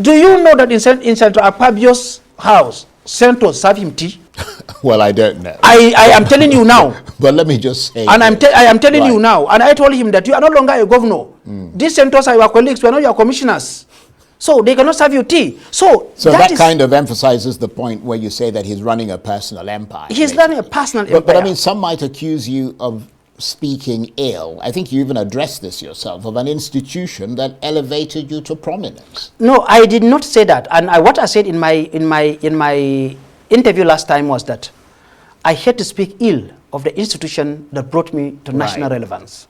Do you know that in Senator Akpabio's house, senators serve him tea? Well, I don't know. I am telling you now. But let me just say. And I am telling you now. And I told him that you are no longer a governor. These senators are your colleagues. We are not your commissioners. So they cannot serve you tea. So that kind of emphasizes the point where you say that he's running a personal empire. He's running a personal empire. But I mean, some might accuse you of speaking ill. I think you even addressed this yourself, of an institution that elevated you to prominence. No, I did not say that. And what I said in my interview last time was that I had to speak ill of the institution that brought me to national relevance.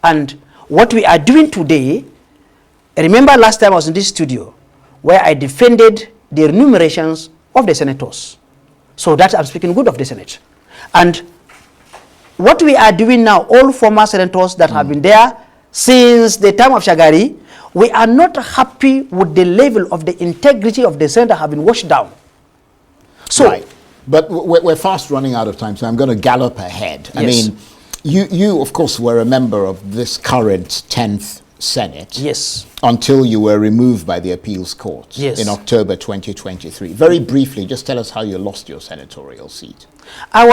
And what we are doing today, remember last time I was in this studio where I defended the remunerations of the senators. So that I'm speaking good of the Senate. And what we are doing now, all former senators that have been there since the time of Shagari, we are not happy with the level of the integrity of the Senate that have been washed down. So, But we're fast running out of time, so I'm going to gallop ahead. I mean, you of course were a member of this current 10th Senate. Yes. Until you were removed by the appeals court in October 2023. Very briefly, just tell us how you lost your senatorial seat. I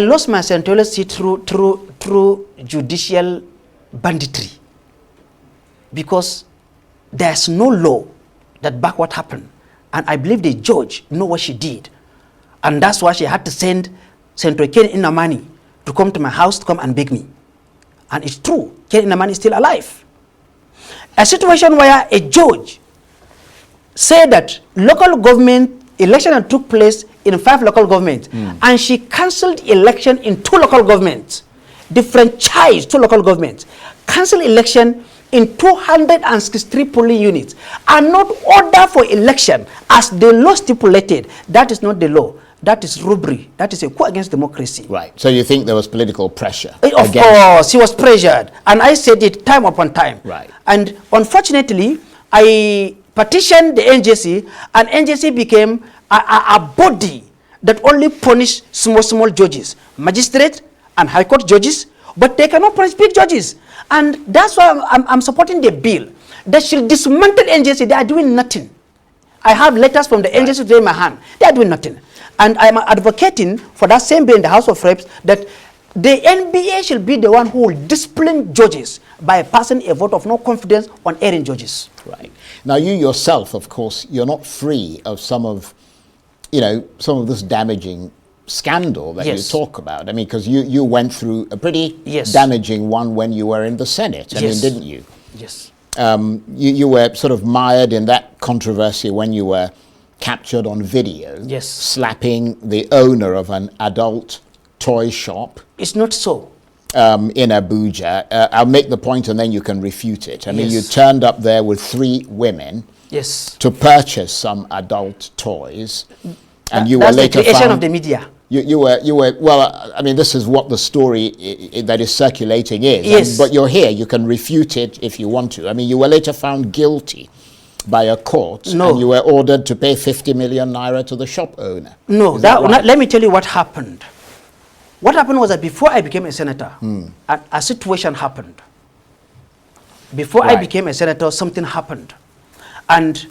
lost my senatorial seat through judicial banditry, because there's no law that back what happened, and I believe the judge know what she did, and that's why she had to send Senator Ken Inamani to come to my house to come and beg me. And it's true, Ken Inamani is still alive. A situation where a judge said that local government election took place in 5 local governments, and she cancelled election in 2 local governments, diffranchised 2 local governments, cancelled election in 263 polling units, and not order for election as the law stipulated. That is not the law. That is robbery. That is a coup against democracy. Right. So you think there was political pressure? Of course, he was pressured. And I said it time upon time. Right. And unfortunately, I petitioned the NJC, and NJC became a body that only punish small judges, magistrate and high court judges, but they cannot punish big judges. And that's why I'm supporting the bill that should dismantle NJC. They are doing nothing. I have letters from the NJC today in my hand. They are doing nothing. And I'm advocating for that same bill in the House of Reps, that the NBA should be the one who will discipline judges by passing a vote of no confidence on erring judges. Right. Now, you yourself, of course, you're not free of some of this damaging scandal that you talk about. I mean, because you went through a pretty damaging one when you were in the Senate. I mean, didn't you? Yes. You were sort of mired in that controversy when you were captured on video, slapping the owner of an adult toy shop. It's not so. In Abuja. I'll make the point and then you can refute it. I mean, you turned up there with 3 women to purchase some adult toys, and you were later the creation of the media. You were well, I mean, this is what the story that is circulating is. Yes. But you're here, you can refute it if you want to. I mean, you were later found guilty by a court, and you were ordered to pay 50 million naira to the shop owner. No, let me tell you what happened. What happened was that before I became a senator, a situation happened. Before I became a senator, something happened. And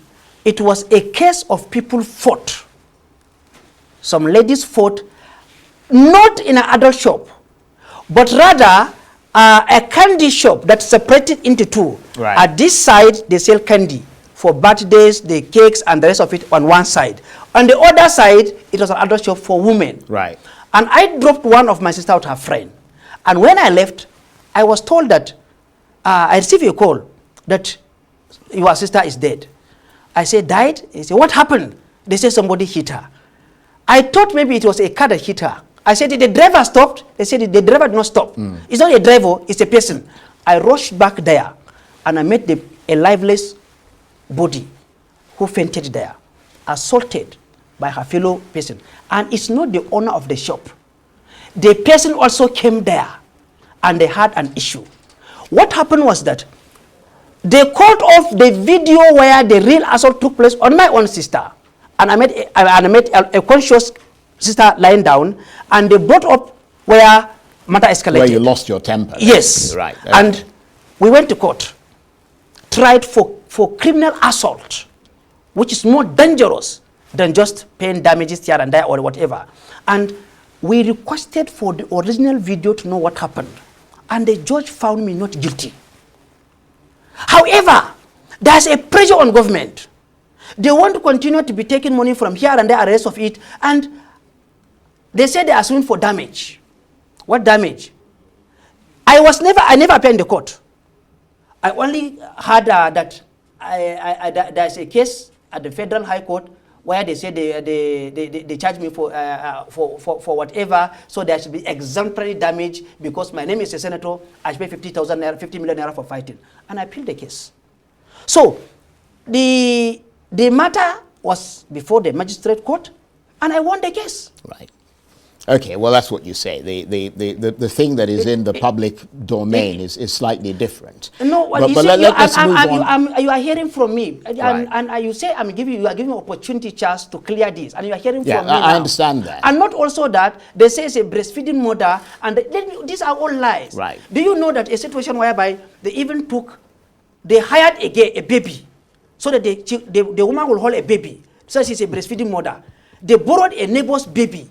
it was a case of people fought. Some ladies fought, not in an adult shop, but rather a candy shop that's separated into 2. Right. At this side, they sell candy for birthdays, the cakes, and the rest of it on one side. On the other side, it was an adult shop for women. Right. And I dropped one of my sister out, her friend. And when I left, I was told that, I received a call that your sister is dead. I said, died? He said, what happened? They said somebody hit her. I thought maybe it was a car that hit her. I said, did the driver stop? They said, the driver did not stop. It's not a driver, it's a person. I rushed back there, and I met a lifeless body who fainted there, assaulted by her fellow person. And it's not the owner of the shop. The person also came there, and they had an issue. What happened was that they called off the video where the real assault took place on my own sister. And I met a conscious sister lying down, and they brought up where matter escalated. Where you lost your temper. Yes. Right. And we went to court, tried for criminal assault which is more dangerous than just paying damages here and there or whatever. And we requested for the original video to know what happened. And the judge found me not guilty. However, there's a pressure on government. They want to continue to be taking money from here and there and the rest of it. And they said they are suing for damage. What damage? I never appeared in the court. I only heard that there's a case at the Federal High Court where they said they charge me for whatever, so there should be exemplary damage because my name is a senator. I should pay 50 million naira for fighting, and I appealed the case. So the matter was before the magistrate court, and I won the case. Right. Okay, well, that's what you say. The thing that is in the public domain is slightly different. No, but you see, let's move on. You are hearing from me, Right. and you say you are giving opportunity chance to clear this, and you are hearing from me I now. understand that. And not also that they say it's a breastfeeding mother, and these are all lies. Right. Do you know that a situation whereby they hired a baby, so that the woman will hold a baby, so she's a breastfeeding mother. They borrowed a neighbor's baby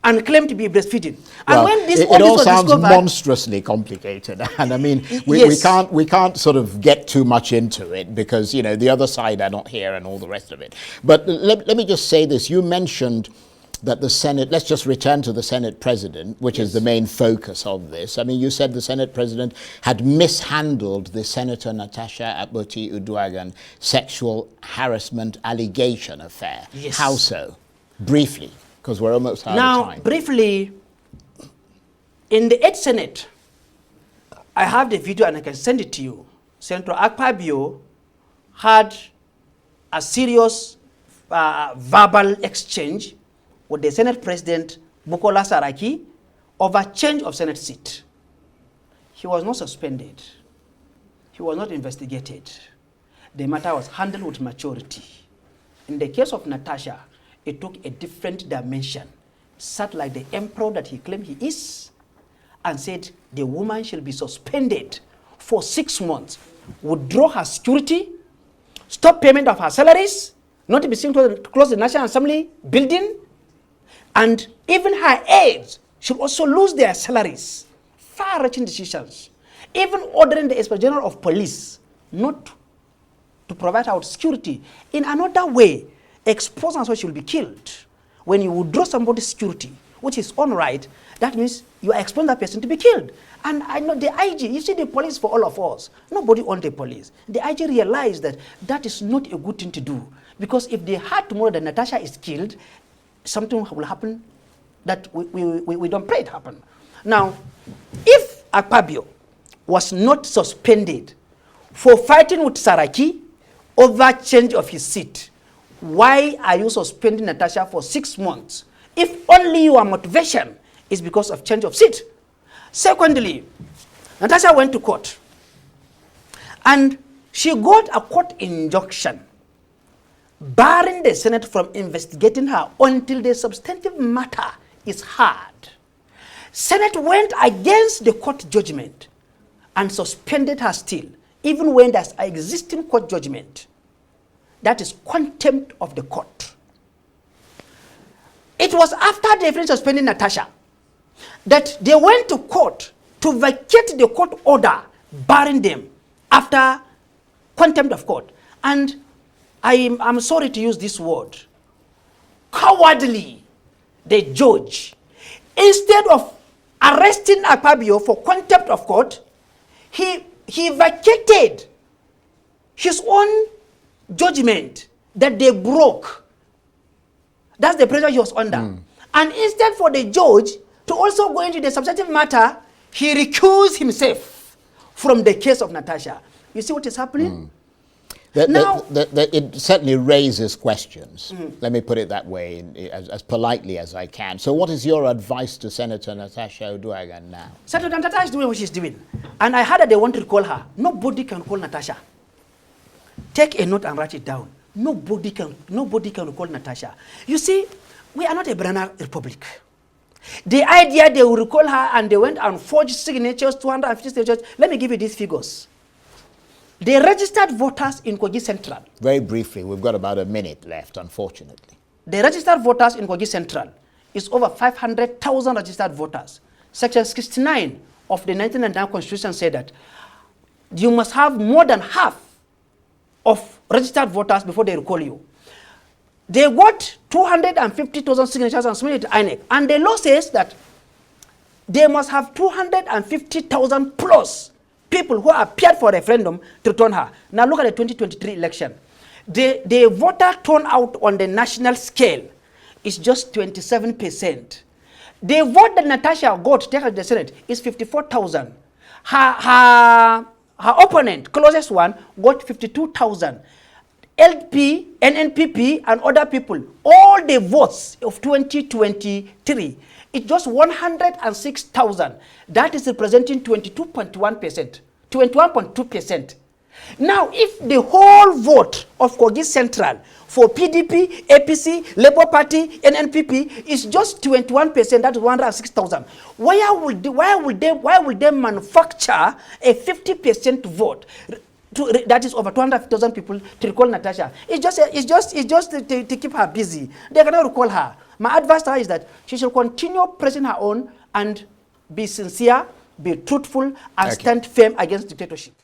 and claimed to be breastfeeding. And well, when it all sounds monstrously complicated, and I mean, we can't sort of get too much into it because the other side are not here and all the rest of it. But let me just say this: you mentioned that the Senate. Let's just return to the Senate president, which is the main focus of this. I mean, you said the Senate president had mishandled the Senator Natasha Akpabio sexual harassment allegation affair. Yes. How so? Briefly. Because we're almost out of time. Now, briefly, in the 8th Senate, I have the video and I can send it to you. Senator Akpabio had a serious verbal exchange with the Senate President Bukola Saraki over change of Senate seat. He was not suspended. He was not investigated. The matter was handled with maturity. In the case of Natasha, it took a different dimension. Sat like the emperor that he claimed he is, and said the woman shall be suspended for 6 months, withdraw her security, stop payment of her salaries, not to be seen to close the National Assembly building, and even her aides should also lose their salaries. Far-reaching decisions. Even ordering the Inspector General of Police not to provide her with security. In another way, exposed and so she will be killed. When you withdraw somebody's security, which is unright, that means you are exposing that person to be killed. And I know the IG, you see the police for all of us. Nobody owns the police. The IG realized that that is not a good thing to do. Because if they heard tomorrow that Natasha is killed, something will happen that we don't pray it happen. Now, if Akpabio was not suspended for fighting with Saraki over change of his seat, why are you suspending Natasha for 6 months if only your motivation is because of change of seat? Secondly, Natasha went to court and she got a court injunction barring the Senate from investigating her until the substantive matter is heard. Senate went against the court judgment and suspended her still, even when there's an existing court judgment. That is contempt of the court. It was after they finished suspending Natasha that they went to court to vacate the court order barring them after contempt of court. And I'm sorry to use this word, cowardly, the judge, instead of arresting Akpabio for contempt of court, he vacated his own judgment that they broke. That's the pressure he was under. And instead for the judge to also go into the substantive matter, he recused himself from the case of Natasha. You see what is happening? It certainly raises questions. Let me put it that way, as politely as I can. So what is your advice to Senator Natasha Uduaghan now? Senator Natasha is doing what she's doing. And I heard that they want to recall her. Nobody can call Natasha. Take a note and write it down. Nobody can recall Natasha. You see, we are not a banana republic. The idea they will recall her and they went and forged signatures, 250 signatures. Let me give you these figures. The registered voters in Kogi Central. Very briefly, we've got about a minute left, unfortunately. The registered voters in Kogi Central is over 500,000 registered voters. Section 69 of the 1999 Constitution said that you must have more than half of registered voters before they recall you. They got 250,000 signatures and submitted to INEC. And the law says that they must have 250,000 plus people who appeared for a referendum to return her. Now look at the 2023 election. The voter turnout on the national scale is just 27%. The vote that Natasha got to take her to the Senate is 54,000. Her opponent, closest one, got 52,000. LP, NNPP, and other people, all the votes of 2023, it's just 106,000. That is representing 22.1%, 21.2%. Now, if the whole vote of Kogi Central for PDP, APC, Labour Party, NNPP is just 21%, that is 106,000. Why will they manufacture a 50% vote? That is over 200,000 people to recall Natasha. It's just to keep her busy. They cannot recall her. My advice to her is that she should continue pressing her own and be sincere, be truthful, and stand firm against dictatorship.